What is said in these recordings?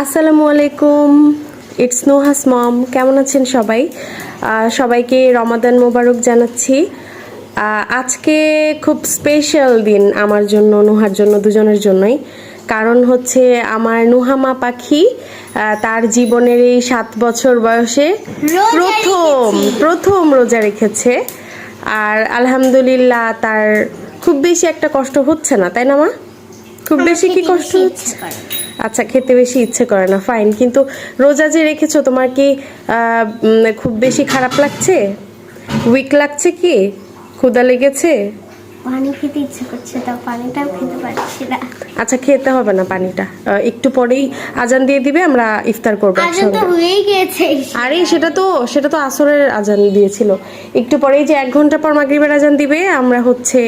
আসসালামু আলাইকুম, ইটস নুহাস মম। কেমন আছেন সবাই? সবাইকে রমাদান মোবারক জানাচ্ছি। আজকে খুব স্পেশাল দিন আমার জন্য, নুহার জন্য, দুজনের জন্যই। কারণ হচ্ছে আমার নুহামা পাখি তার জীবনের এই 7 বছর বয়সে প্রথম রোজা রেখেছে। আর আলহামদুলিল্লাহ তার খুব বেশি একটা কষ্ট হচ্ছে না, তাই না মা? খুব বেশি কি কষ্ট হচ্ছে? আচ্ছা, খেতে বেশি ইচ্ছে করে না, ফাইন। কিন্তু রোজা যে রেখেছো, তোমার কি খুব বেশি খারাপ লাগছে? উইক লাগছে কি? ক্ষুধা লেগেছে? পানি খেতে ইচ্ছে করছে, তো পানিটাও খেতে পারছি না। আচ্ছা, খেতে হবে না পানিটা, একটু পরেই আজান দিয়ে দিবে, আমরা ইফতার করবো আজান তো হয়েই গেছে। আরে সেটা তো আসরের আজান দিয়েছিল। একটু পরেই যে 1 ঘন্টা পর মাগরিবের আজান দিবে, আমরা হচ্ছে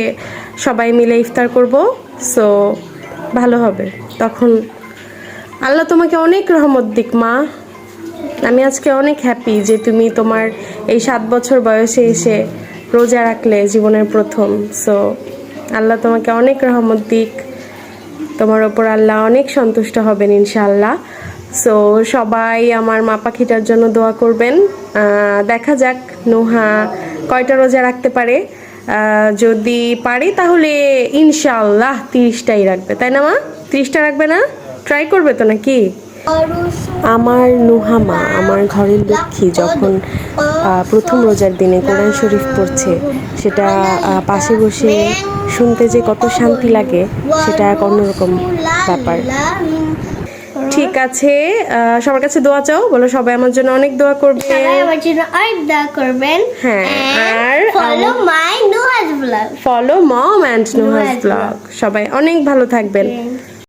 সবাই মিলে ইফতার করব। সো ভালো হবে তখন। আল্লাহ তোমাকে অনেক রহমত দিক মা। আমি আজকে অনেক হ্যাপি যে তুমি তোমার এই 7 বছর বয়সে এসে রোজা রাখলে, জীবনের প্রথম। সো আল্লাহ তোমাকে অনেক রহমত দিক, তোমার ওপর আল্লাহ অনেক সন্তুষ্ট হবেন ইনশাআল্লাহ। সো সবাই আমার মা পাখিটার জন্য দোয়া করবেন। দেখা যাক নুহা কয়টা রোজা রাখতে পারে। যদি পারে তাহলে ইনশাআল্লাহ 30টাই রাখবে, তাই না মা? 30টা রাখবে না? ট্রাই করবে তো নাকি? আমার নুহামা, আমার ঘরের লক্ষ্মী, যখন প্রথম রোজার দিনে কোরআন শরীফ পড়ছে, সেটা পাশে বসে শুনতে যে কত শান্তি লাগে, সেটা এক অন্যরকম ব্যাপার। ঠিক আছে, সবার কাছে দোয়া চাও, বলো সবাই আমার জন্য অনেক দোয়া করবে। সবাই আমার জন্য অনেক দোয়া করবেন। হ্যাঁ, আর follow my Nuhas blog, follow mom and Nuhas blog. সবাই অনেক ভালো থাকবেন।